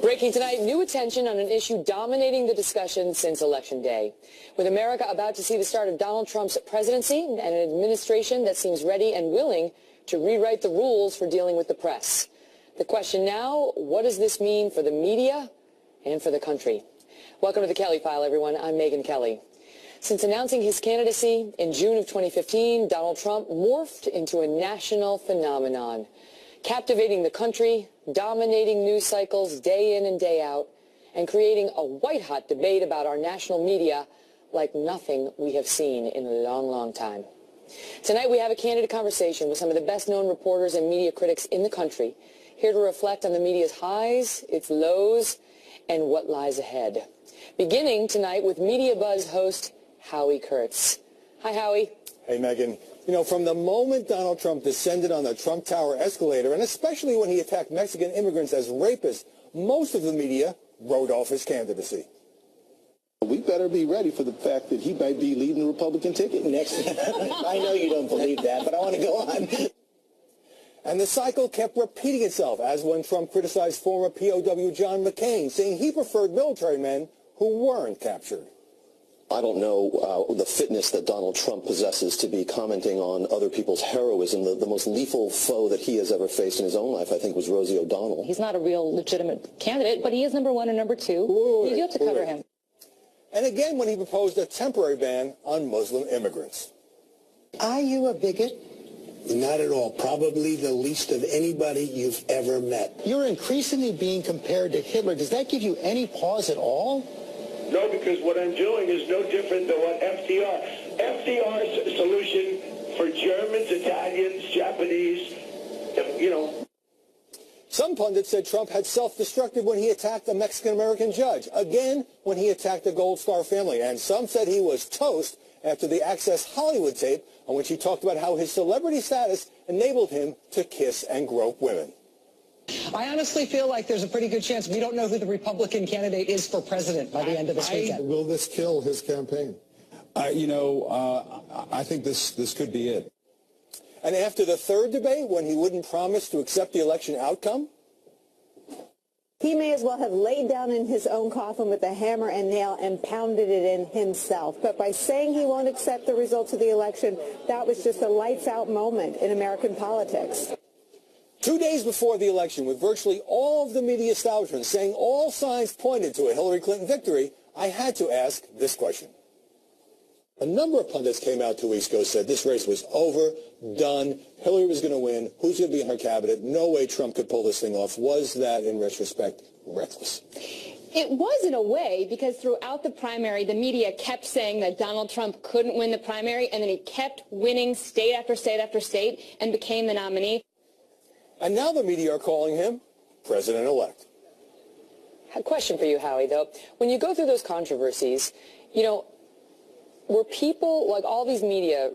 Breaking tonight, new attention on an issue dominating the discussion since Election Day. With America about to see the start of Donald Trump's presidency and an administration that seems ready and willing to rewrite the rules for dealing with the press. The question now, what does this mean for the media and for the country? Welcome to the Kelly File, everyone. I'm Megyn Kelly. Since announcing his candidacy in June of 2015, Donald Trump morphed into a national phenomenon, captivating the country, dominating news cycles day in and day out, and creating a white-hot debate about our national media like nothing we have seen in a long, long time. Tonight we have a candid conversation with some of the best-known reporters and media critics in the country, here to reflect on the media's highs, its lows, and what lies ahead. Beginning tonight with Media Buzz host Howie Kurtz. Hi, Howie. Hey, Megyn. You know, from the moment Donald Trump descended on the Trump Tower escalator, and especially when he attacked Mexican immigrants as rapists, most of the media wrote off his candidacy. We better be ready for the fact that he might be leading the Republican ticket next. I know you don't believe that, but I want to go on. And the cycle kept repeating itself, as when Trump criticized former POW John McCain, saying he preferred military men who weren't captured. I don't know the fitness that Donald Trump possesses to be commenting on other people's heroism. The most lethal foe that he has ever faced in his own life, I think, was Rosie O'Donnell. He's not a real legitimate candidate, but he is number one and number two. You do have to cover him. And again when he proposed a temporary ban on Muslim immigrants. Are you a bigot? Not at all. Probably the least of anybody you've ever met. You're increasingly being compared to Hitler. Does that give you any pause at all? No, because what I'm doing is no different than what FDR's solution for Germans, Italians, Japanese, Some pundits said Trump had self-destructed when he attacked a Mexican-American judge, again when he attacked the Gold Star family, and some said he was toast after the Access Hollywood tape on which he talked about how his celebrity status enabled him to kiss and grope women. I honestly feel like there's a pretty good chance we don't know who the Republican candidate is for president by the end of this weekend. Will this kill his campaign? I think this could be it. And after the third debate, when he wouldn't promise to accept the election outcome? He may as well have laid down in his own coffin with a hammer and nail and pounded it in himself. But by saying he won't accept the results of the election, that was just a lights-out moment in American politics. 2 days before the election, with virtually all of the media establishment saying all signs pointed to a Hillary Clinton victory, I had to ask this question. A number of pundits came out 2 weeks ago, said this race was over, done, Hillary was going to win, who's going to be in her cabinet, no way Trump could pull this thing off. Was that, in retrospect, reckless? It was in a way, because throughout the primary, the media kept saying that Donald Trump couldn't win the primary, and then he kept winning state after state after state and became the nominee. And now the media are calling him president-elect. A question for you, Howie, though. When you go through those controversies, were people, like all these media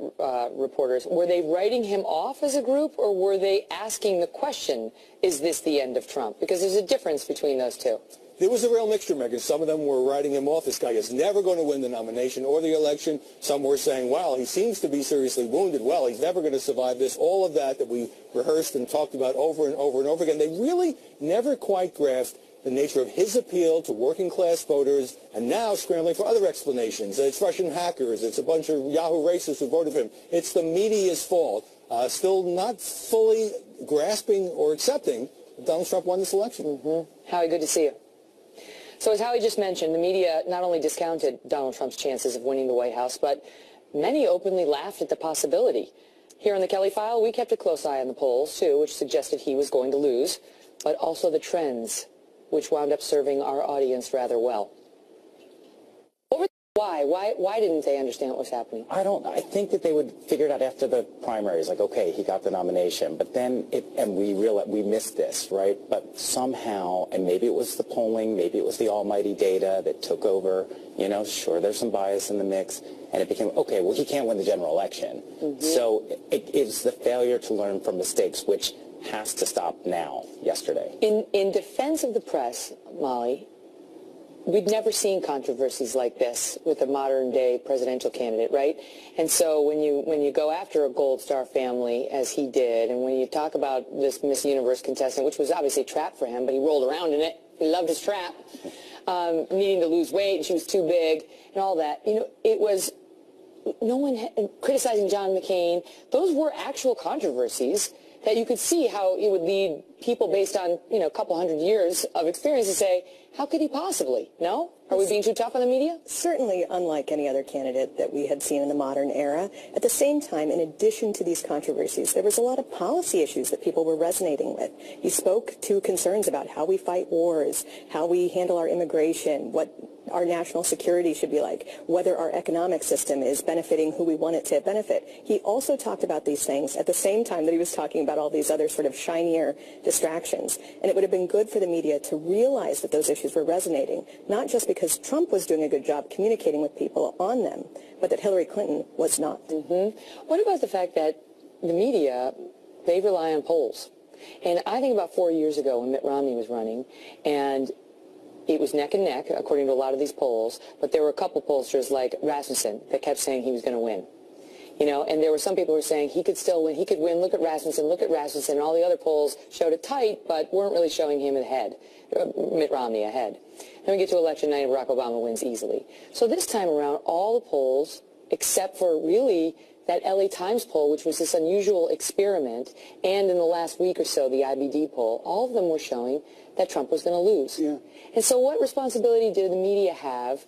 reporters, were they writing him off as a group, or were they asking the question, is this the end of Trump? Because there's a difference between those two. There was a real mixture, Megyn. Some of them were writing him off. This guy is never going to win the nomination or the election. Some were saying, well, he seems to be seriously wounded. Well, he's never going to survive this. All of that we rehearsed and talked about over and over and over again. They really never quite grasped the nature of his appeal to working-class voters, and now scrambling for other explanations. It's Russian hackers. It's a bunch of Yahoo racists who voted for him. It's the media's fault. Still not fully grasping or accepting that Donald Trump won this election. Howie, good to see you. So as Howie just mentioned, the media not only discounted Donald Trump's chances of winning the White House, but many openly laughed at the possibility. Here on the Kelly File, we kept a close eye on the polls, too, which suggested he was going to lose, but also the trends, which wound up serving our audience rather well. Why didn't they understand what was happening? I think that they would figure it out after the primaries, like, okay, he got the nomination, but then we realized we missed this, right? But somehow, and maybe it was the polling, maybe it was the almighty data that took over, sure, there's some bias in the mix, and it became, okay, well, he can't win the general election. So it's the failure to learn from mistakes, which has to stop now, yesterday. In defense of the press, Molly, we'd never seen controversies like this with a modern-day presidential candidate, right? And so when you go after a Gold Star family, as he did, and when you talk about this Miss Universe contestant, which was obviously a trap for him, but he rolled around in it. He loved his trap, needing to lose weight, and she was too big, and all that. You know, it was no one criticizing John McCain. Those were actual controversies that you could see how it would lead people based on, you know, a couple hundred years of experience to say, how could he possibly? No? Are we being too tough on the media? Certainly unlike any other candidate that we had seen in the modern era. At the same time, in addition to these controversies, there was a lot of policy issues that people were resonating with. He spoke to concerns about how we fight wars, how we handle our immigration, what our national security should be like, whether our economic system is benefiting who we want it to benefit. He also talked about these things at the same time that he was talking about all these other sort of shinier distractions. And it would have been good for the media to realize that those issues were resonating, not just because Trump was doing a good job communicating with people on them, but that Hillary Clinton was not. What about the fact that the media, they rely on polls? And I think about 4 years ago when Mitt Romney was running, and it was neck and neck, according to a lot of these polls, but there were a couple pollsters like Rasmussen that kept saying he was going to win. You know, and there were some people who were saying he could still win, he could win, look at Rasmussen, and all the other polls showed it tight, but weren't really showing him ahead, Mitt Romney ahead. Then we get to election night and Barack Obama wins easily. So this time around, all the polls, except for really that LA Times poll, which was this unusual experiment, and in the last week or so, the IBD poll, all of them were showing that Trump was going to lose. Yeah. And so what responsibility did the media have,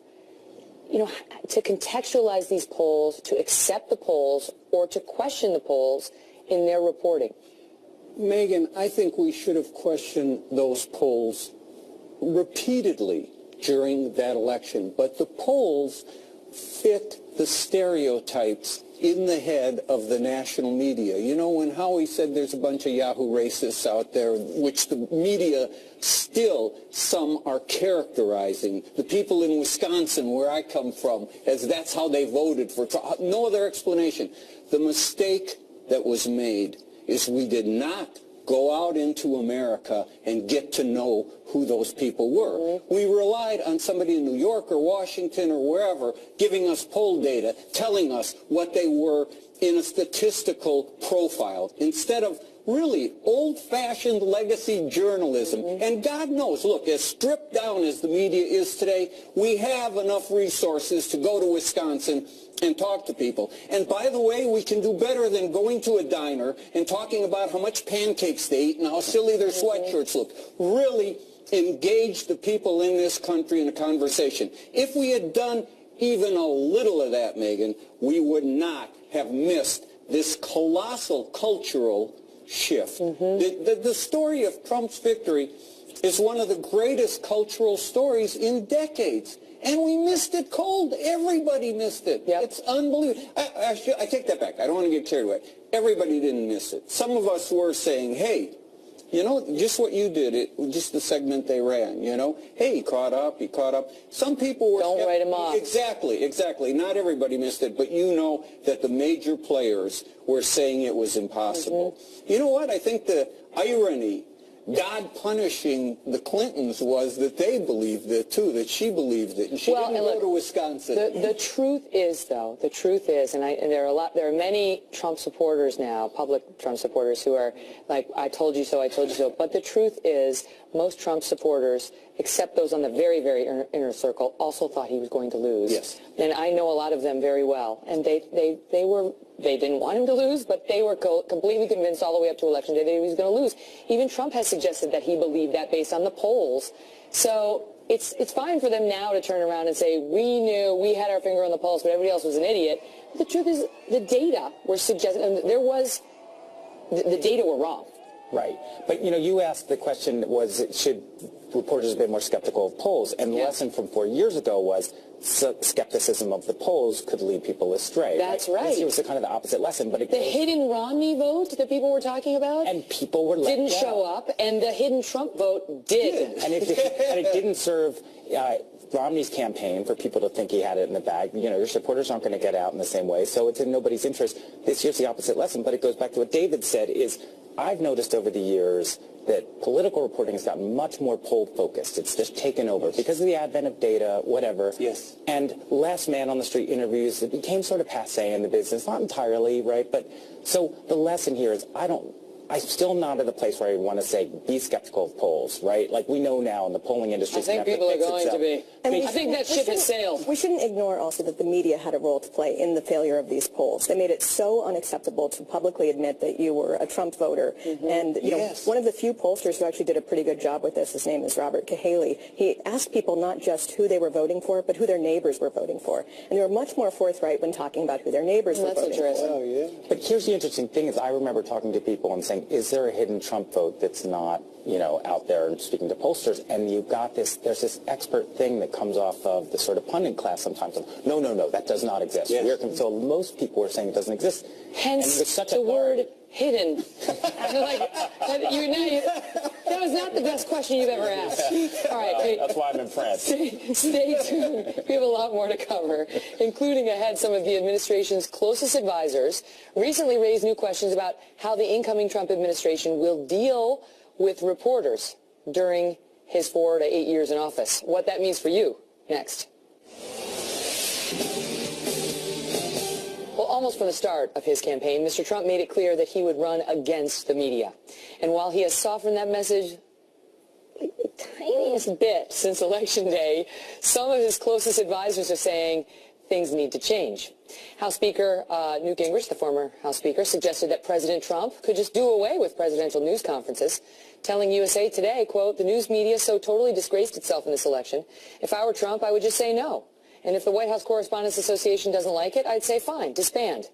you know, to contextualize these polls, to accept the polls, or to question the polls in their reporting? Megan, I think we should have questioned those polls repeatedly during that election, but the polls fit the stereotypes in the head of the national media. You know, when Howie said there's a bunch of Yahoo racists out there, which the media still, some are characterizing. The people in Wisconsin, where I come from, as that's how they voted for Trump. No other explanation. The mistake that was made is we did not go out into America and get to know who those people were. We relied on somebody in New York or Washington or wherever giving us poll data, telling us what they were in a statistical profile, instead of really old-fashioned legacy journalism. And God knows, look, as stripped down as the media is today, we have enough resources to go to Wisconsin and talk to people. And by the way, we can do better than going to a diner and talking about how much pancakes they eat and how silly their sweatshirts look. Really engage the people in this country in a conversation. If we had done even a little of that, Megan, we would not have missed this colossal cultural shift. The story of Trump's victory is one of the greatest cultural stories in decades. And we missed it cold. Everybody missed it. Yep. It's unbelievable. I take that back. I don't want to get carried away. Everybody didn't miss it. Some of us were saying, hey, you know, just what you did, just the segment they ran, you know. Hey, he caught up. Some people were... Don't write him off. Exactly. Not everybody missed it, but you know that the major players were saying it was impossible. You know what? I think the irony, God punishing the Clintons, was that they believed it, too, that she believed it, and she didn't go to Wisconsin. The truth is, though, and there are many Trump supporters now, public Trump supporters, who are like, I told you so, but the truth is, most Trump supporters, except those on the very, very inner circle, also thought he was going to lose. Yes. And I know a lot of them very well, and they didn't want him to lose, but they were completely convinced all the way up to Election Day that he was going to lose. Even Trump has suggested that he believed that based on the polls. So it's fine for them now to turn around and say, we knew, we had our finger on the pulse, but everybody else was an idiot. But the truth is, the data were suggesting, and the data were wrong. Right. But, you know, you asked the question, should reporters have been more skeptical of polls? And the lesson from 4 years ago was skepticism of the polls could lead people astray. That's right. It was kind of the opposite lesson. But the hidden Romney vote that people were talking about, and people were didn't show up, and the hidden Trump vote did. And it didn't serve Romney's campaign for people to think he had it in the bag. You know, your supporters aren't going to get out in the same way, so it's in nobody's interest. Here's the opposite lesson, but it goes back to what David said, is I've noticed over the years that political reporting has gotten much more poll-focused. It's just taken over because of the advent of data, whatever. Yes. And less man-on-the-street interviews. It became sort of passé in the business, not entirely, right? But so the lesson here is I'm still not at a place where I want to say be skeptical of polls, right? Like we know now in the polling industry. I think people are going to be. I think that ship has sailed. We shouldn't ignore also that the media had a role to play in the failure of these polls. They made it so unacceptable to publicly admit that you were a Trump voter. And you know, one of the few pollsters who actually did a pretty good job with this, his name is Robert Cahaley. He asked people not just who they were voting for, but who their neighbors were voting for. And they were much more forthright when talking about who their neighbors were voting for. Oh, yeah. But here's the interesting thing is I remember talking to people and saying, is there a hidden Trump vote that's not, you know, out there and speaking to pollsters? And you've got this, there's this expert thing that comes off of the sort of pundit class sometimes of, no, that does not exist. Yes. So most people are saying it doesn't exist. Hence the word hidden. That was not the best question you've ever asked. All right. Hey, that's why I'm impressed. Stay tuned. We have a lot more to cover, including ahead some of the administration's closest advisors recently raised new questions about how the incoming Trump administration will deal with reporters during his 4 to 8 years in office. What that means for you, next. Well, almost from the start of his campaign, Mr. Trump made it clear that he would run against the media. And while he has softened that message the tiniest bit since Election Day, some of his closest advisors are saying things need to change. House Speaker Newt Gingrich, the former House Speaker, suggested that President Trump could just do away with presidential news conferences, telling USA Today, quote, "The news media so totally disgraced itself in this election. If I were Trump, I would just say no. And if the White House Correspondents Association doesn't like it, I'd say fine, disband."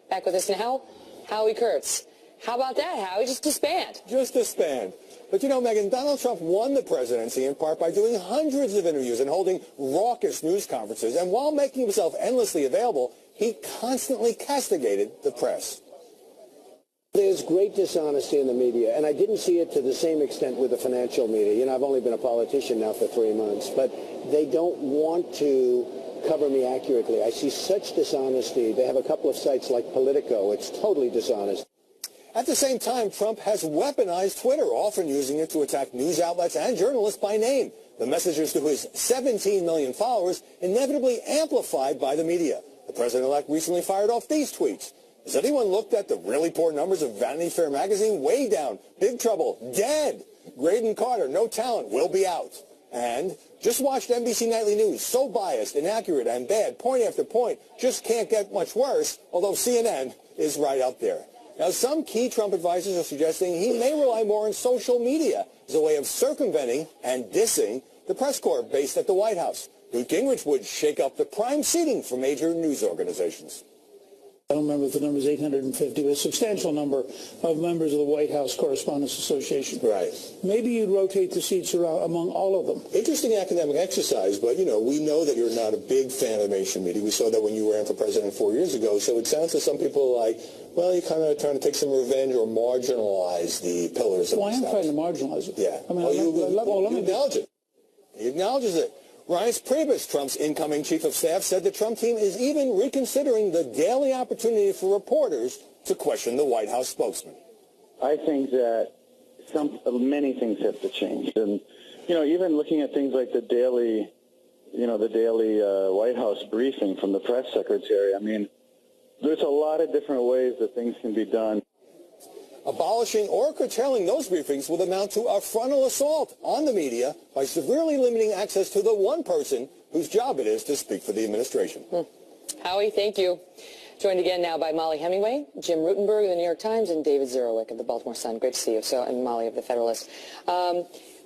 Back with us now, Howie Kurtz. How about that, Howie? Just disband. Just disband. But you know, Megan, Donald Trump won the presidency in part by doing hundreds of interviews and holding raucous news conferences. And while making himself endlessly available, he constantly castigated the press. There's great dishonesty in the media, and I didn't see it to the same extent with the financial media. You know, I've only been a politician now for 3 months, but they don't want to cover me accurately. I see such dishonesty. They have a couple of sites like Politico. It's totally dishonest. At the same time, Trump has weaponized Twitter, often using it to attack news outlets and journalists by name. The messages to his 17 million followers inevitably amplified by the media. The president-elect recently fired off these tweets. Has anyone looked at the really poor numbers of Vanity Fair magazine? Way down. Big trouble. Dead. Graydon Carter, no talent, will be out. And just watched NBC Nightly News. So biased, inaccurate, and bad. Point after point. Just can't get much worse, although CNN is right up there. Now, some key Trump advisors are suggesting he may rely more on social media as a way of circumventing and dissing the press corps based at the White House. Newt Gingrich would shake up the prime seating for major news organizations. I don't remember if the number is 850, but a substantial number of members of the White House Correspondents Association. Right. Maybe you'd rotate the seats around among all of them. Interesting academic exercise, but, you know, we know that you're not a big fan of mainstream media. We saw that when you ran for president 4 years ago, so it sounds to some people like, well, you're kind of trying to take some revenge or marginalize the pillars of the establishment. Well, I am trying to marginalize it. Yeah. I mean, you acknowledge it. He acknowledges it. Reince Priebus, Trump's incoming chief of staff, said the Trump team is even reconsidering the daily opportunity for reporters to question the White House spokesman. I think that many things have to change. And, you know, even looking at things like the daily White House briefing from the press secretary, I mean, there's a lot of different ways that things can be done. Abolishing or curtailing those briefings would amount to a frontal assault on the media by severely limiting access to the one person whose job it is to speak for the administration. Howie, thank you. Joined again now by Molly Hemingway, Jim Rutenberg of the New York Times, and David Zerowick of the Baltimore Sun. Great to see you. So, and Molly of the Federalist.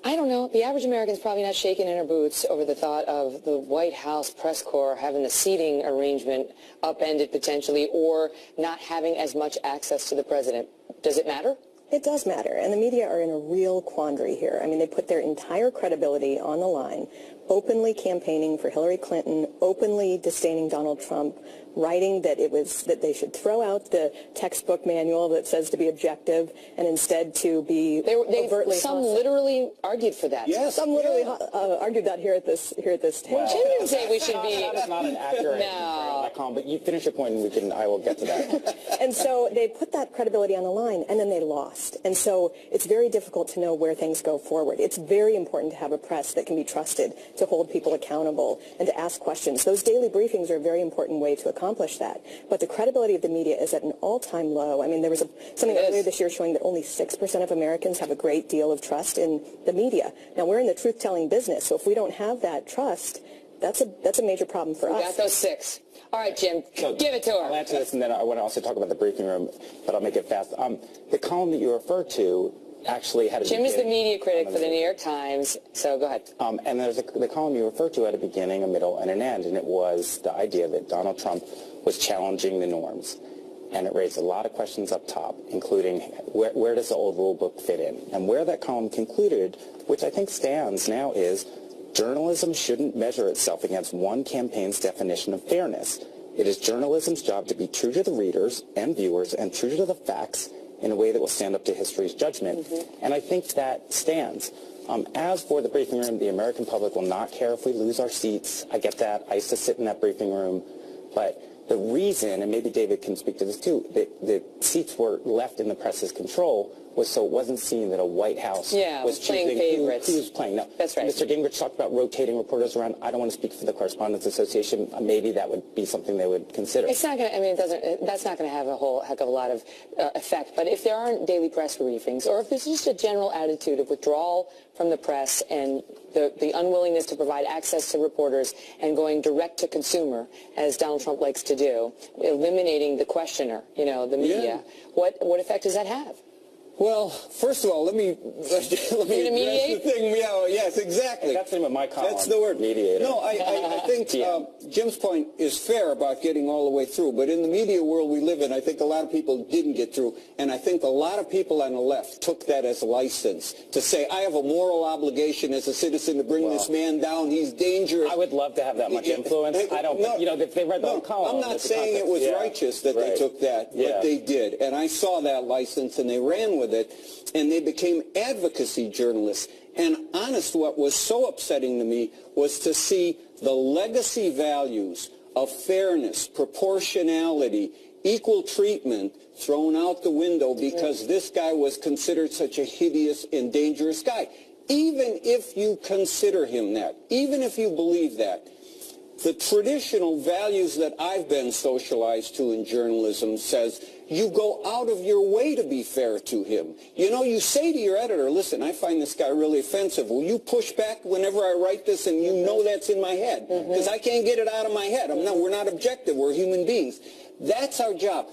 I don't know. The average American's probably not shaking in her boots over the thought of the White House press corps having the seating arrangement upended potentially, or not having as much access to the president. Does it matter? It does matter, and the media are in a real quandary here. I mean, they put their entire credibility on the line, openly campaigning for Hillary Clinton, openly disdaining Donald Trump, writing that they should throw out the textbook manual that says to be objective and instead to be overtly some hostile. Literally argued for that. Yes, some literally argued that here at this table. Well, Jim didn't say we should be. That is not an accurate. No. Colin, but you finish your point and I will get to that. And so they put that credibility on the line, and then they lost. And so it's very difficult to know where things go forward. It's very important to have a press that can be trusted to hold people accountable and to ask questions. Those daily briefings are a very important way to accomplish that. But the credibility of the media is at an all-time low. I mean, there was something earlier this year showing that only 6% of Americans have a great deal of trust in the media. Now, we're in the truth-telling business, so if we don't have that trust, that's a major problem for us. We got those 6. All right, Jim, give it to her. I'll answer this, and then I want to also talk about the briefing room, but I'll make it fast. The column that you referred to actually had a Jim is the media critic for the New York Times, so go ahead. And there's the column you referred to had a beginning, a middle, and an end, and it was the idea that Donald Trump was challenging the norms. And it raised a lot of questions up top, including where does the old rule book fit in? And where that column concluded, which I think stands now, is journalism shouldn't measure itself against one campaign's definition of fairness. It is journalism's job to be true to the readers and viewers and true to the facts in a way that will stand up to history's judgment. And I think that stands. As for the briefing room, the American public will not care if we lose our seats. I get that. I used to sit in that briefing room. But the reason, and maybe David can speak to this too, that the seats were left in the press's control was so it wasn't seen that a White House was playing choosing favorites. who was playing. Now, that's right. Mr. Gingrich talked about rotating reporters around. I don't want to speak for the Correspondents Association. Maybe that would be something they would consider. It's not going to, I mean, that's not going to have a whole heck of a lot of effect. But if there aren't daily press briefings, or if there's just a general attitude of withdrawal from the press and the unwillingness to provide access to reporters and going direct to consumer, as Donald Trump likes to do, eliminating the questioner, the media, what effect does that have? Well, first of all, let me address the thing. Yeah, yes, exactly. That's the name of my column. That's the word. Mediator. No, I think Jim's point is fair about getting all the way through. But in the media world we live in, I think a lot of people didn't get through. And I think a lot of people on the left took that as a license to say, I have a moral obligation as a citizen to bring this man down. He's dangerous. I would love to have that much influence. I don't, if they read the whole column. I'm not saying it was righteous that they took that, but they did. And I saw that license and they ran with it, and they became advocacy journalists. And honest, what was so upsetting to me was to see the legacy values of fairness, proportionality, equal treatment thrown out the window because this guy was considered such a hideous and dangerous guy. Even if you consider him that, even if you believe that, the traditional values that I've been socialized to in journalism says you go out of your way to be fair to him. You say to your editor, listen, I find this guy really offensive. Will you push back whenever I write this and you know that's in my head? Because I can't get it out of my head. We're not objective. We're human beings. That's our job.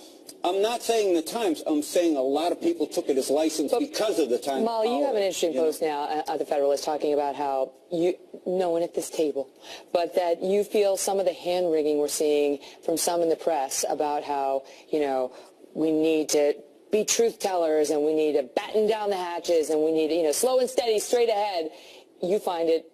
I'm not saying the Times. I'm saying a lot of people took it as license because of the Times. Molly, you have an interesting post now at the Federalist talking about how no one at this table, but that you feel some of the hand-wringing we're seeing from some in the press about how, we need to be truth tellers and we need to batten down the hatches and we need, slow and steady, straight ahead. You find it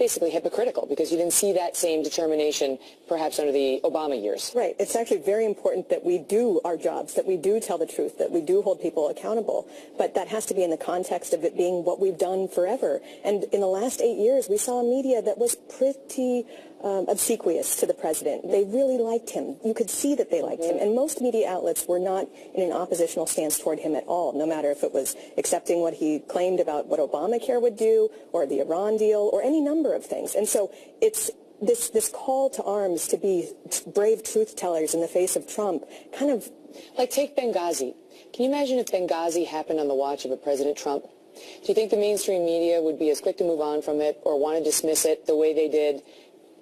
basically hypocritical because you didn't see that same determination perhaps under the Obama years. Right. It's actually very important that we do our jobs, that we do tell the truth, that we do hold people accountable. But that has to be in the context of it being what we've done forever. And in the last 8 years, we saw a media that was pretty obsequious to the president. They really liked him. You could see that they liked him. And most media outlets were not in an oppositional stance toward him at all, no matter if it was accepting what he claimed about what Obamacare would do or the Iran deal or any number of things. And so it's this call to arms to be brave truth tellers in the face of Trump kind of... Like take Benghazi. Can you imagine if Benghazi happened on the watch of a President Trump? Do you think the mainstream media would be as quick to move on from it or want to dismiss it the way they did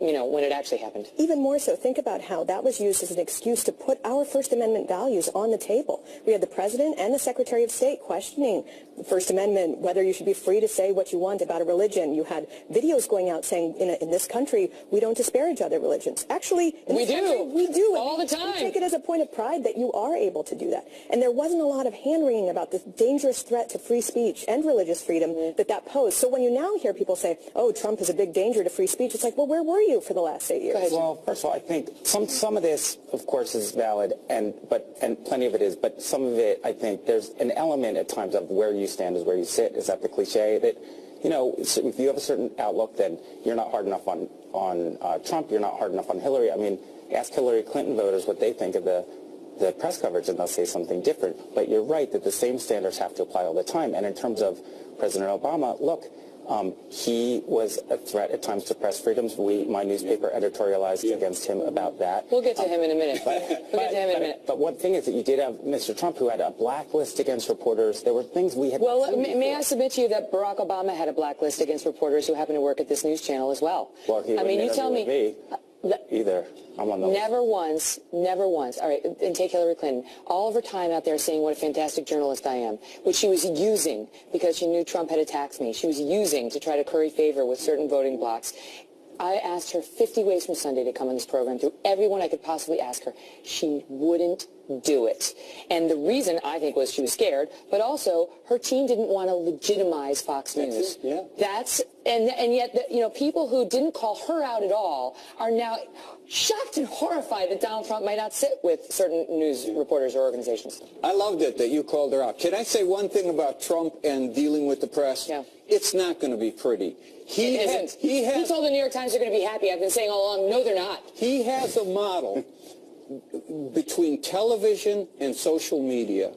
when it actually happened? Even more so, think about how that was used as an excuse to put our First Amendment values on the table. We had the President and the Secretary of State questioning the First Amendment, whether you should be free to say what you want about a religion. You had videos going out saying, in this country, we don't disparage other religions. Actually, we do. All the time. We take it as a point of pride that you are able to do that. And there wasn't a lot of hand-wringing about the dangerous threat to free speech and religious freedom that posed. So when you now hear people say, oh, Trump is a big danger to free speech, it's like, well, where were you for the last 8 years? Well, first of all, I think some of this, of course, is valid, and plenty of it is, but some of it, I think, there's an element at times of where you stand is where you sit. Is that the cliche that, so if you have a certain outlook, then you're not hard enough on Trump, you're not hard enough on Hillary. I mean, Ask Hillary Clinton voters what they think of the press coverage, and they'll say something different. But you're right that the same standards have to apply all the time. And in terms of President Obama, look, he was a threat at times to press freedoms. My newspaper editorialized against him about that. We'll get to him in a minute. But one thing is that you did have Mr. Trump, who had a blacklist against reporters. There were things we had. Well, may I submit to you that Barack Obama had a blacklist against reporters who happen to work at this news channel as well? Well, he you tell me. Either. I'm on the Never once. All right, and take Hillary Clinton. All of her time out there saying what a fantastic journalist I am, which she was using because she knew Trump had attacked me. She was using to try to curry favor with certain voting blocs. I asked her 50 ways from Sunday to come on this program, through everyone I could possibly ask her. She wouldn't do it. And the reason, I think, was she was scared, but also her team didn't want to legitimize Fox News. And yet, people who didn't call her out at all are now shocked and horrified that Donald Trump might not sit with certain news reporters or organizations. I loved it that you called her out. Can I say one thing about Trump and dealing with the press? Yeah. It's not going to be pretty. He told the New York Times they're going to be happy. I've been saying all along, no, they're not. He has a model between television and social media.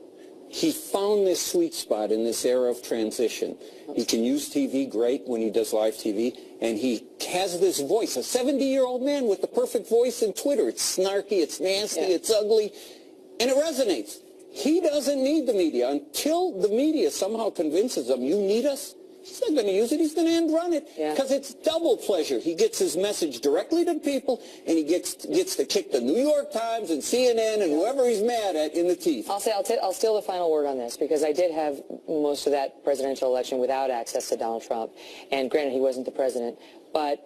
He found this sweet spot in this era of transition. He can use TV great when he does live TV, and he has this voice, a 70-year-old man with the perfect voice in Twitter. It's snarky, it's nasty, it's ugly, and it resonates. He doesn't need the media. Until the media somehow convinces him, you need us, he's not going to use it. He's going to end run it because it's double pleasure. He gets his message directly to people, and he gets to kick the New York Times and CNN and whoever he's mad at in the teeth. I'll steal the final word on this because I did have most of that presidential election without access to Donald Trump. And granted, he wasn't the president. But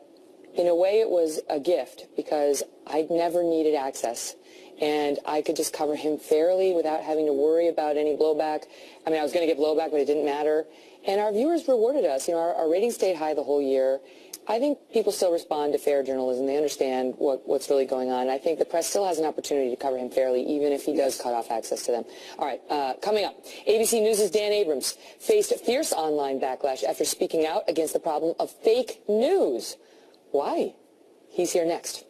in a way, it was a gift because I never needed access. And I could just cover him fairly without having to worry about any blowback. I mean, I was going to get blowback, but it didn't matter. And our viewers rewarded us. Our ratings stayed high the whole year. I think people still respond to fair journalism. They understand what's really going on. I think the press still has an opportunity to cover him fairly, even if he does cut off access to them. All right, coming up, ABC News' Dan Abrams faced fierce online backlash after speaking out against the problem of fake news. Why? He's here next.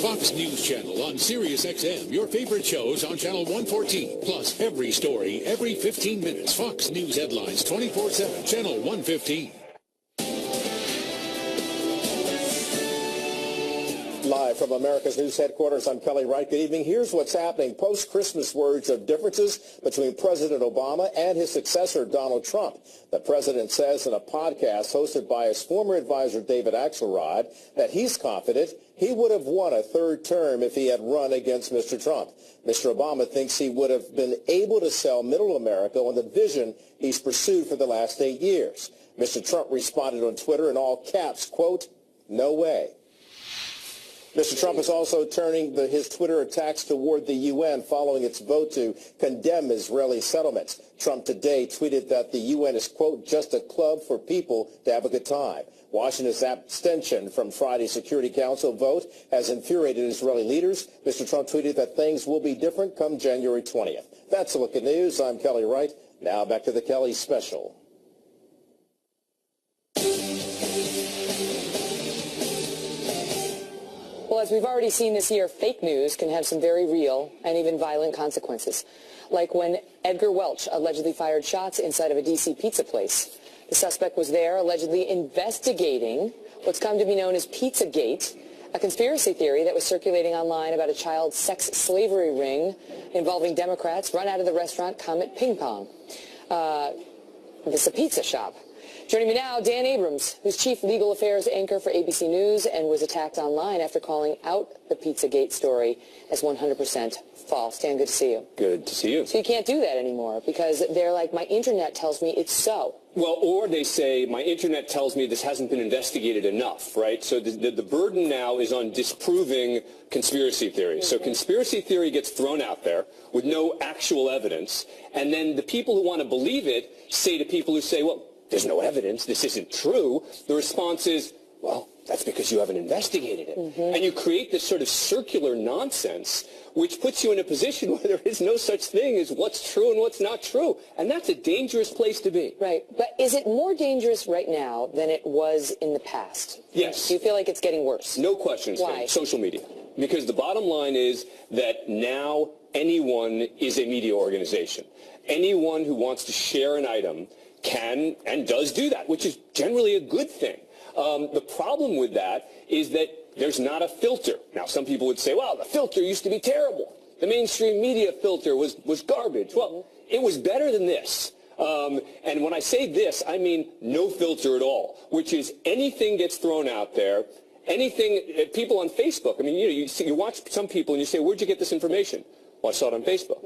Fox News Channel on Sirius XM. Your favorite shows on Channel 114. Plus every story, every 15 minutes. Fox News headlines 24/7. Channel 115. Live from America's News Headquarters, I'm Kelly Wright. Good evening. Here's what's happening. Post-Christmas words of differences between President Obama and his successor, Donald Trump. The president says in a podcast hosted by his former advisor, David Axelrod, that he's confident he would have won a third term if he had run against Mr. Trump. Mr. Obama thinks he would have been able to sell middle America on the vision he's pursued for the last 8 years. Mr. Trump responded on Twitter in all caps, quote, "No way." Mr. Trump is also turning his Twitter attacks toward the UN following its vote to condemn Israeli settlements. Trump today tweeted that the UN is, quote, "just a club for people to have a good time." Washington's abstention from Friday's Security Council vote has infuriated Israeli leaders. Mr. Trump tweeted that things will be different come January 20th. That's a look at news. I'm Kelly Wright. Now back to the Kelly Special. Well, as we've already seen this year, fake news can have some very real and even violent consequences, like when Edgar Welch allegedly fired shots inside of a D.C. pizza place. The suspect was there allegedly investigating what's come to be known as Pizzagate, a conspiracy theory that was circulating online about a child sex slavery ring involving Democrats run out of the restaurant Comet Ping Pong. This is a pizza shop. Joining me now, Dan Abrams, who's chief legal affairs anchor for ABC News and was attacked online after calling out the Pizzagate story as 100% false. Dan, good to see you. Good to see you. So you can't do that anymore because they're like, my internet tells me it's so. Well, or they say, my internet tells me this hasn't been investigated enough, right? So the burden now is on disproving conspiracy theory. So conspiracy theory gets thrown out there with no actual evidence, and then the people who want to believe it say to people who say, well, there's no evidence, this isn't true. The response is, Well, that's because you haven't investigated it. And you create this sort of circular nonsense which puts you in a position where there is no such thing as what's true and what's not true. And that's a dangerous place to be. Right. But is it more dangerous right now than it was in the past? Yes. Do you feel like it's getting worse? No question. Why? Social media. Because the bottom line is that now anyone is a media organization. Anyone who wants to share an item can and does do that, which is generally a good thing. The problem with that is that there's not a filter. Now, some people would say, well, the filter used to be terrible. The mainstream media filter was garbage. Well, it was better than this. And when I say this, I mean no filter at all, which is anything gets thrown out there, anything, people on Facebook. I mean, you watch some people and you say, where'd you get this information? Well, I saw it on Facebook.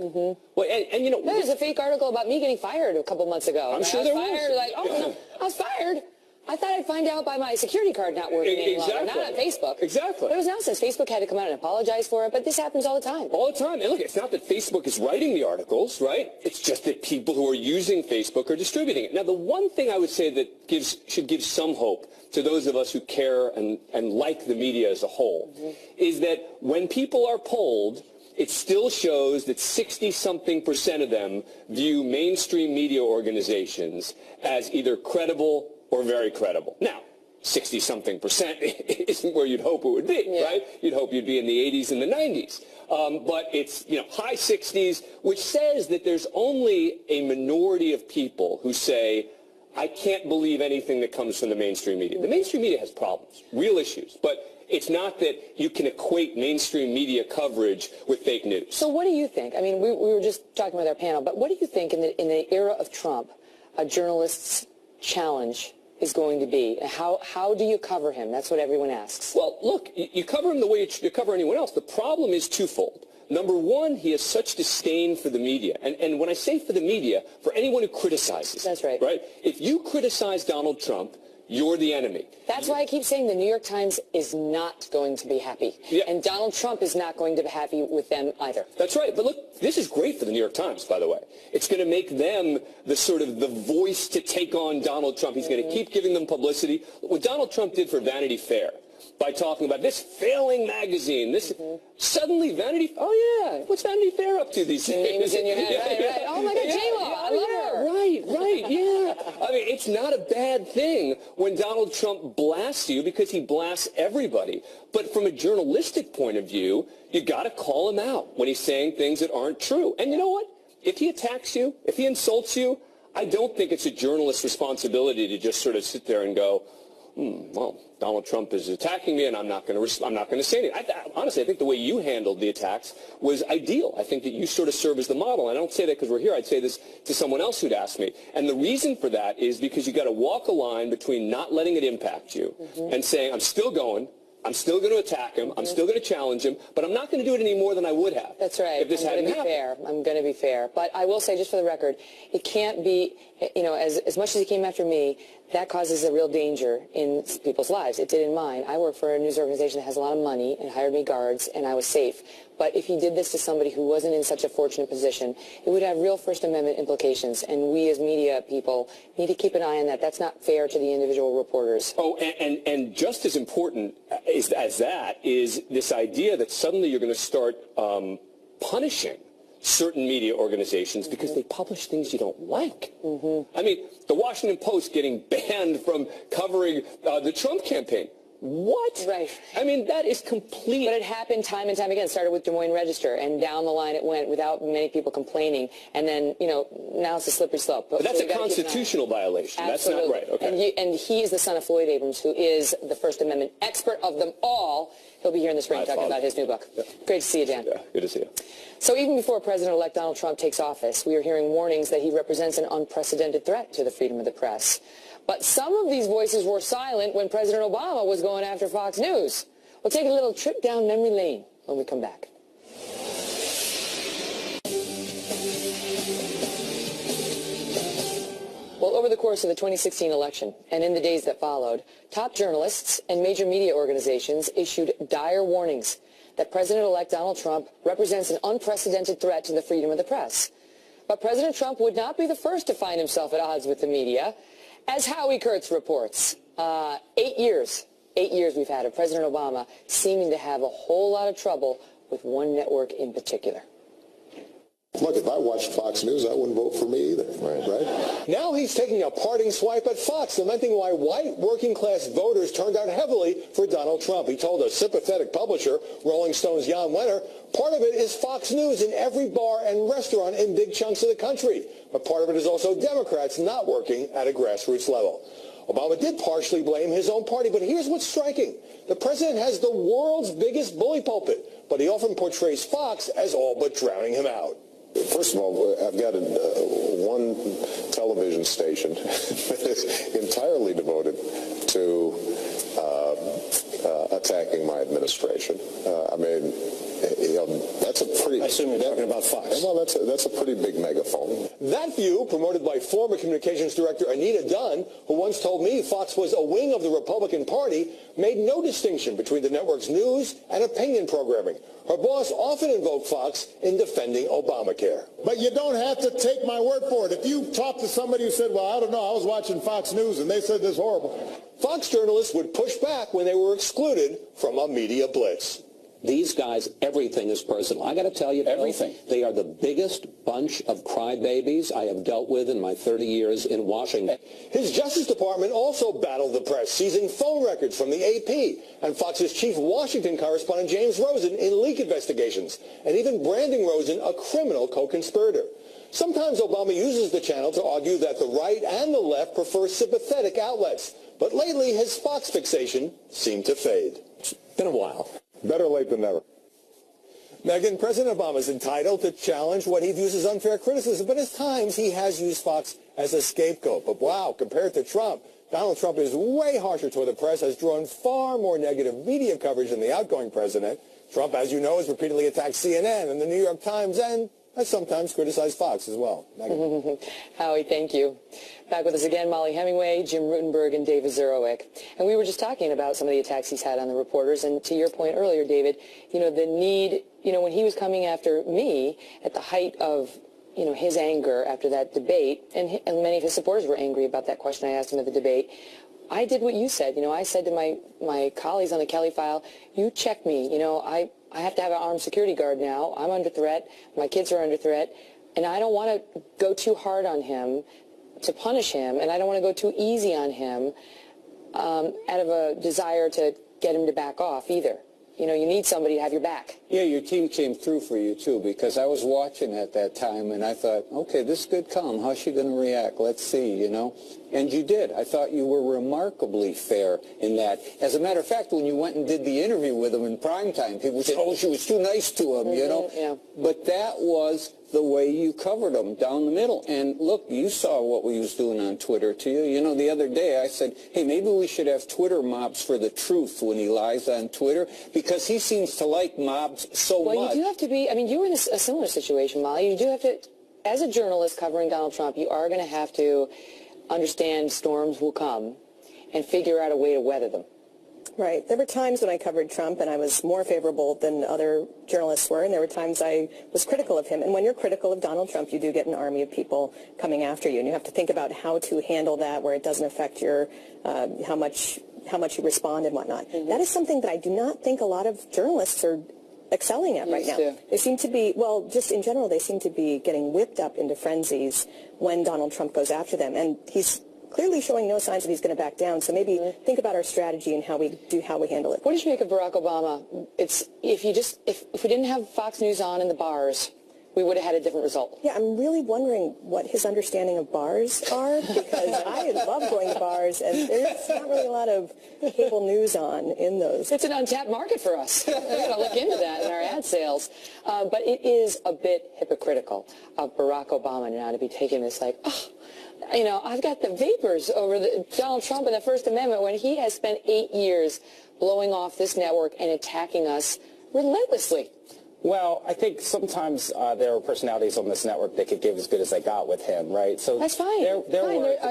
Well, and you know, there's a fake article about me getting fired a couple months ago. I'm sure there was. Fired, like, oh, I was fired. I thought I'd find out by my security card not working any longer, not on Facebook. Exactly. But it was nonsense. Facebook had to come out and apologize for it, but this happens all the time. All the time. And look, it's not that Facebook is writing the articles, right? It's just that people who are using Facebook are distributing it. Now, the one thing I would say that should give some hope to those of us who care and like the media as a whole is that when people are polled, it still shows that 60-something% of them view mainstream media organizations as either credible or very credible. Now, 60-something% isn't where you'd hope it would be, right? You'd hope you'd be in the 80s and the 90s. But it's, high 60s, which says that there's only a minority of people who say, I can't believe anything that comes from the mainstream media. The mainstream media has problems, real issues, but it's not that you can equate mainstream media coverage with fake news. So what do you think? I mean, we were just talking with our panel, but what do you think in the era of Trump, a journalist's challenge is going to be? How do you cover him? That's what everyone asks. Well, look, you cover him the way you cover anyone else. The problem is twofold. Number one, he has such disdain for the media. And when I say for the media, for anyone who criticizes. That's right. Right? If you criticize Donald Trump, you're the enemy. That's why I keep saying the New York Times is not going to be happy. Yeah. And Donald Trump is not going to be happy with them either. That's right. But look, this is great for the New York Times, by the way. It's going to make them the voice to take on Donald Trump. He's going to keep giving them publicity. What Donald Trump did for Vanity Fair by talking about this failing magazine, suddenly Vanity, what's Vanity Fair up to these days? The name's in your head, right. Oh my God, J-Lo, I love her. Right, yeah. I mean, it's not a bad thing when Donald Trump blasts you because he blasts everybody. But from a journalistic point of view, you got to call him out when he's saying things that aren't true. And you know what? If he attacks you, if he insults you, I don't think it's a journalist's responsibility to just sort of sit there and go, well, Donald Trump is attacking me, and I'm not going to say anything. Honestly, I think the way you handled the attacks was ideal. I think that you sort of serve as the model. And I don't say that because we're here. I'd say this to someone else who'd asked me. And the reason for that is because you got to walk a line between not letting it impact you and saying, I'm still going. I'm still going to attack him. I'm still going to challenge him, but I'm not going to do it any more than I would have. That's right. If this hadn't happened. I'm going to be fair. But I will say, just for the record, it can't be, as much as he came after me, that causes a real danger in people's lives. It did in mine. I work for a news organization that has a lot of money and hired me guards, and I was safe. But if he did this to somebody who wasn't in such a fortunate position, it would have real First Amendment implications. And we as media people need to keep an eye on that. That's not fair to the individual reporters. Oh, and just as important as that is this idea that suddenly you're going to start punishing certain media organizations because they publish things you don't like. I mean, the Washington Post getting banned from covering the Trump campaign. What? Right. I mean, that is complete. But it happened time and time again. It started with Des Moines Register, and down the line it went without many people complaining. And then, now it's a slippery slope. But that's a constitutional violation. Absolutely. That's not right. Okay. And he is the son of Floyd Abrams, who is the First Amendment expert of them all. He'll be here in the spring talking about his new book. Yeah. Great to see you, Dan. Yeah, good to see you. So even before President-elect Donald Trump takes office, we are hearing warnings that he represents an unprecedented threat to the freedom of the press. But some of these voices were silent when President Obama was going after Fox News. We'll take a little trip down memory lane when we come back. Well, over the course of the 2016 election and in the days that followed, top journalists and major media organizations issued dire warnings that President-elect Donald Trump represents an unprecedented threat to the freedom of the press. But President Trump would not be the first to find himself at odds with the media. As Howie Kurtz reports, 8 years 8 years we've had of President Obama seeming to have a whole lot of trouble with one network in particular. Look, if I watched Fox News, I wouldn't vote for me either, right? Now he's taking a parting swipe at Fox, lamenting why white working-class voters turned out heavily for Donald Trump. He told a sympathetic publisher, Rolling Stone's Jan Wenner, part of it is Fox News in every bar and restaurant in big chunks of the country. But part of it is also Democrats not working at a grassroots level. Obama did partially blame his own party, but here's what's striking. The president has the world's biggest bully pulpit, but he often portrays Fox as all but drowning him out. First of all, I've got one television station that is entirely devoted to attacking my administration. I mean, that's a pretty... I assume you're talking about Fox. Well, that's a pretty big megaphone. That view, promoted by former communications director Anita Dunn, who once told me Fox was a wing of the Republican Party, made no distinction between the network's news and opinion programming. Her boss often invoked Fox in defending Obamacare. But you don't have to take my word for it. If you talk to somebody who said, well, I don't know, I was watching Fox News and they said this horrible. Fox journalists would push back when they were excluded from a media blitz. These guys, everything is personal. I got to tell you, everything. They are the biggest bunch of crybabies I have dealt with in my 30 years in Washington. His Justice Department also battled the press, seizing phone records from the AP and Fox's chief Washington correspondent James Rosen in leak investigations, and even branding Rosen a criminal co-conspirator. Sometimes Obama uses the channel to argue that the right and the left prefer sympathetic outlets, but lately his Fox fixation seemed to fade. It's been a while. Better late than never. Megyn, President Obama is entitled to challenge what he views as unfair criticism, but at times he has used Fox as a scapegoat. But wow, compared to Trump, Donald Trump is way harsher toward the press, has drawn far more negative media coverage than the outgoing president. Trump, as you know, has repeatedly attacked CNN and the New York Times and has sometimes criticized Fox as well. Howie, thank you. Back with us again, Molly Hemingway, Jim Rutenberg, and David Zurowick. And we were just talking about some of the attacks he's had on the reporters. And to your point earlier, David, the need, when he was coming after me at the height of, his anger after that debate, and many of his supporters were angry about that question I asked him at the debate, I did what you said. I said to my colleagues on the Kelly file, you check me. I have to have an armed security guard now. I'm under threat. My kids are under threat. And I don't want to go too hard on him to punish him, and I don't want to go too easy on him out of a desire to get him to back off either. You need somebody to have your back. Yeah, your team came through for you, too, because I was watching at that time, and I thought, okay, this could come. How's she going to react? Let's see, And you did. I thought you were remarkably fair in that. As a matter of fact, when you went and did the interview with him in primetime, people said, oh, she was too nice to him, Yeah. But that was the way you covered him down the middle. And look, you saw what we was doing on Twitter to you. The other day I said, hey, maybe we should have Twitter mobs for the truth when he lies on Twitter, because he seems to like mobs so much. Well, you do have to be, you're in a similar situation, Molly. You do have to, as a journalist covering Donald Trump, you are going to have to understand storms will come and figure out a way to weather them. Right. There were times when I covered Trump and I was more favorable than other journalists were, and there were times I was critical of him. And when you're critical of Donald Trump, you do get an army of people coming after you, and you have to think about how to handle that where it doesn't affect your how much you respond and whatnot. Mm-hmm. That is something that I do not think a lot of journalists are excelling at right now. They seem to be, just in general, they seem to be getting whipped up into frenzies when Donald Trump goes after them. And he's clearly showing no signs that he's going to back down. So maybe think about our strategy and how we handle it. What did you make of Barack Obama? If we didn't have Fox News on in the bars, we would have had a different result. Yeah, I'm really wondering what his understanding of bars are, because I love going to bars, and there's not really a lot of cable news on in those. It's an untapped market for us. We've got to look into that in our ad sales. But it is a bit hypocritical of Barack Obama now to be taking this I've got the vapors over Donald Trump and the First Amendment when he has spent 8 years blowing off this network and attacking us relentlessly. Well, I think sometimes there are personalities on this network that could give as good as they got with him, right? So that's fine.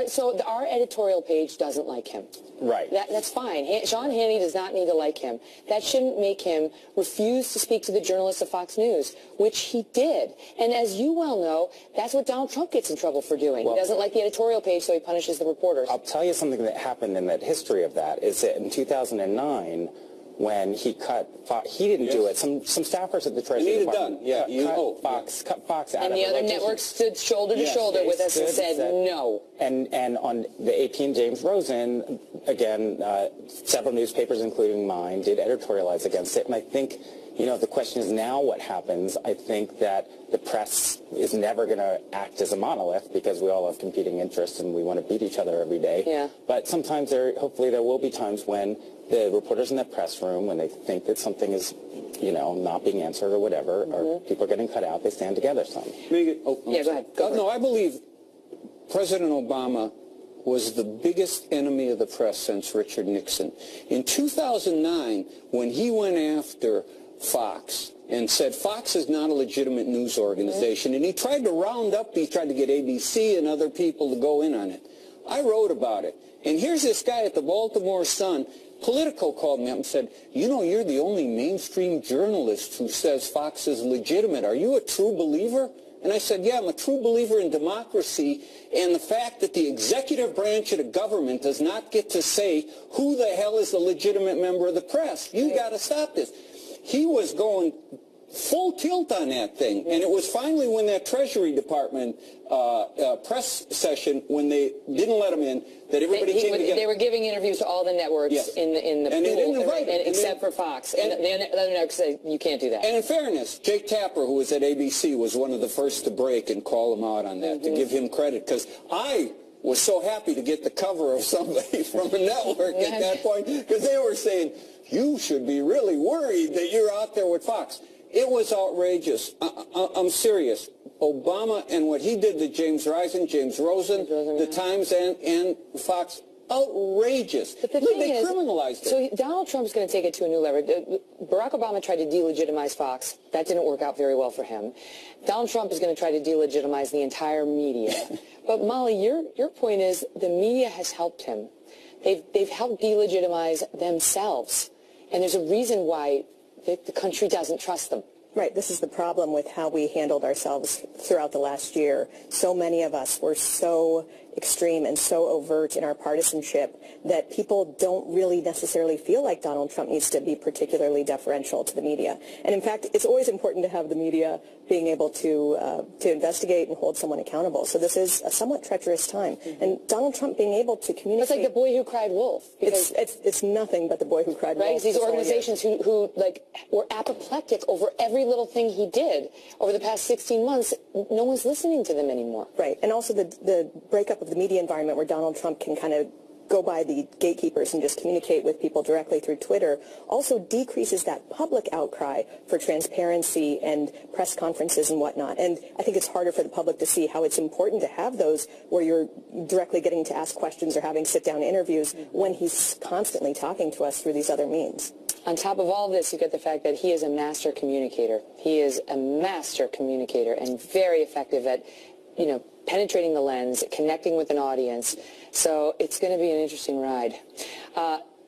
So our editorial page doesn't like him. Right. That's fine. Sean Hannity does not need to like him. That shouldn't make him refuse to speak to the journalists of Fox News, which he did. And as you well know, that's what Donald Trump gets in trouble for doing. He doesn't like the editorial page, so he punishes the reporters. I'll tell you something that happened in that history of that is that in 2009, when he cut Fox, he didn't do it. Some staffers at the Treasury Department cut Fox out of and the other networks stood shoulder to shoulder with us and said no. And on the AP and James Rosen, again, several newspapers, including mine, did editorialize against it. And I think, you know, the question is now what happens. I think that the press is never going to act as a monolith because we all have competing interests and we want to beat each other every day. Yeah. But sometimes hopefully there will be times when the reporters in that press room, when they think that something is, you know, not being answered or whatever, or people are getting cut out, they stand together some. Yeah, go ahead. No, I believe President Obama was the biggest enemy of the press since Richard Nixon. In 2009, when he went after Fox and said Fox is not a legitimate news organization, and he tried to get ABC and other people to go in on it. I wrote about it. And here's this guy at the Baltimore Sun. Politico called me up and said, you know, you're the only mainstream journalist who says Fox is legitimate. Are you a true believer? And I said, yeah, I'm a true believer in democracy and the fact that the executive branch of the government does not get to say who the hell is the legitimate member of the press. You got to stop this. He was going full tilt on that thing. And it was finally when that Treasury Department press session, when they didn't let him in, that everybody came together. They were giving interviews to all the networks in the and pool, they didn't invite him. except for Fox. And the other networks said, you can't do that. And in fairness, Jake Tapper, who was at ABC, was one of the first to break and call him out on that, to give him credit, because I was so happy to get the cover of somebody from a network at that point, because they were saying, you should be really worried that you're out there with Fox. It was outrageous. I'm serious. Obama and what he did to James Rosen, the Times and Fox, outrageous. But they criminalized it. So Donald Trump's going to take it to a new level. Barack Obama tried to delegitimize Fox. That didn't work out very well for him. Donald Trump is going to try to delegitimize the entire media. But Molly, your point is the media has helped him. They've helped delegitimize themselves. And there's a reason why the country doesn't trust them. Right. This is the problem with how we handled ourselves throughout the last year. So many of us were so extreme and so overt in our partisanship that people don't really necessarily feel like Donald Trump needs to be particularly deferential to the media. And in fact, it's always important to have the media being able to investigate and hold someone accountable. So this is a somewhat treacherous time. And Donald Trump being able to communicate... It's like the boy who cried wolf. It's nothing but the boy who cried wolf. Right, these organizations who were apoplectic over every little thing he did over the past 16 months, no one's listening to them anymore. Right, and also the breakup of the media environment where Donald Trump can kind of go by the gatekeepers and just communicate with people directly through Twitter also decreases that public outcry for transparency and press conferences and whatnot. And I think it's harder for the public to see how it's important to have those where you're directly getting to ask questions or having sit-down interviews when he's constantly talking to us through these other means. On top of all of this, you get the fact that he is a master communicator. He is a master communicator and very effective at, penetrating the lens, connecting with an audience. So it's going to be an interesting ride.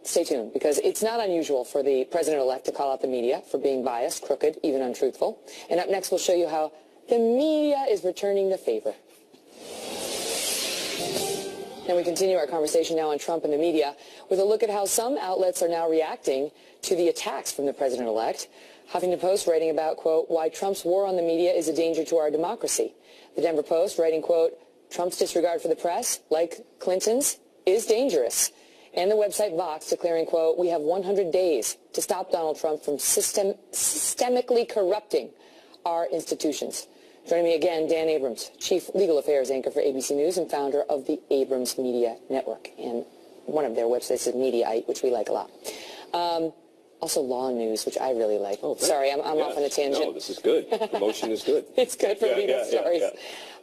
Stay tuned, because it's not unusual for the president-elect to call out the media for being biased, crooked, even untruthful. And up next, we'll show you how the media is returning the favor. And we continue our conversation now on Trump and the media with a look at how some outlets are now reacting to the attacks from the president-elect. Huffington Post writing about, quote, why Trump's war on the media is a danger to our democracy. The Denver Post writing, quote, Trump's disregard for the press, like Clinton's, is dangerous. And the website Vox declaring, quote, we have 100 days to stop Donald Trump from systemically corrupting our institutions. Joining me again, Dan Abrams, Chief Legal Affairs Anchor for ABC News and founder of the Abrams Media Network. And one of their websites is Mediaite, which we like a lot. Also Law News, which I really like. Oh, sorry, I'm off on a tangent. No, this is good. The motion is good. It's good for legal stories.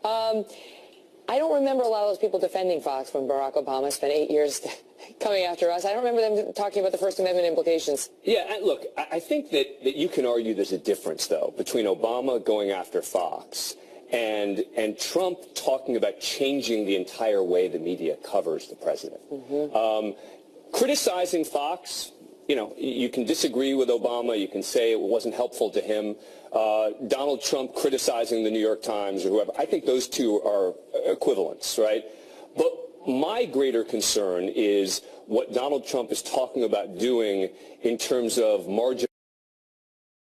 I don't remember a lot of those people defending Fox when Barack Obama spent 8 years coming after us. I don't remember them talking about the First Amendment implications. Yeah, look, I think that you can argue there's a difference, though, between Obama going after Fox and Trump talking about changing the entire way the media covers the president. Criticizing Fox, you know, you can disagree with Obama. You can say it wasn't helpful to him. Donald Trump criticizing the New York Times or whoever. I think those two are equivalents, right? But my greater concern is what Donald Trump is talking about doing in terms of margin.